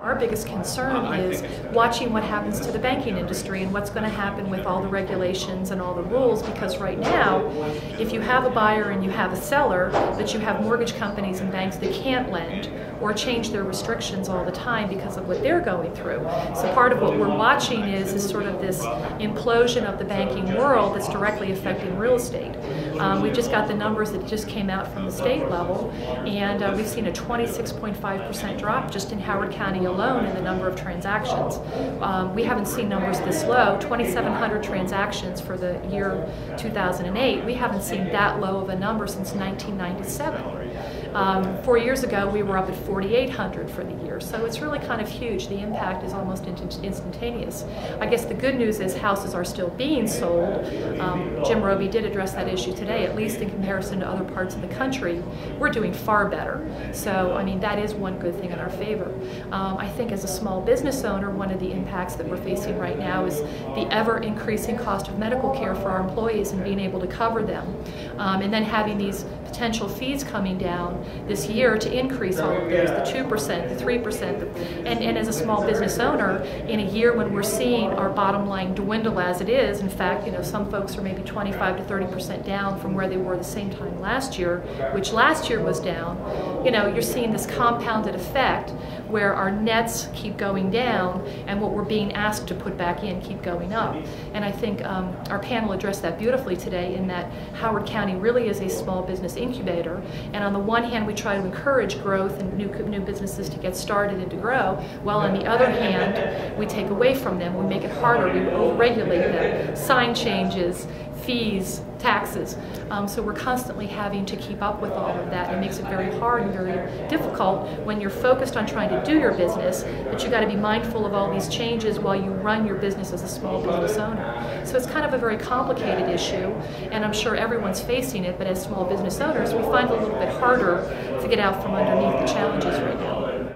Our biggest concern is watching what happens to the banking industry and what's going to happen with all the regulations and all the rules, because right now, if you have a buyer and you have a seller, but you have mortgage companies and banks that can't lend or change their restrictions all the time because of what they're going through. So part of what we're watching is sort of this implosion of the banking world that's directly affecting real estate. We just got the numbers that just came out from the state level, and we've seen a 26.5% drop just in Howard County alone in the number of transactions. We haven't seen numbers this low, 2,700 transactions for the year 2008. We haven't seen that low of a number since 1997. 4 years ago, we were up at 4,800 for the year, so it's really kind of huge. The impact is almost instantaneous. I guess the good news is houses are still being sold. Jim Roby did address that issue today, at least in comparison to other parts of the country. We're doing far better. So, I mean, that is one good thing in our favor. I think as a small business owner, one of the impacts that we're facing right now is the ever-increasing cost of medical care for our employees and being able to cover them. And then having these potential fees coming down this year to increase all of those, the 2%, the 3%, and as a small business owner, in a year when we're seeing our bottom line dwindle as it is, in fact, you know, some folks are maybe 25 to 30% down from where they were the same time last year, which last year was down. You know, you're seeing this compounded effect where our nets keep going down and what we're being asked to put back in keep going up. And I think our panel addressed that beautifully today, in that Howard County really is a small business incubator, and on the one hand we try to encourage growth and new businesses to get started and to grow, while on the other hand we take away from them, we make it harder, we overregulate them, sign changes, fees, taxes. So we're constantly having to keep up with all of that. It makes it very hard and very difficult when you're focused on trying to do your business, but you got to be mindful of all these changes while you run your business as a small business owner. So it's kind of a very complicated issue, and I'm sure everyone's facing it, but as small business owners, we find it a little bit harder to get out from underneath the challenges right now.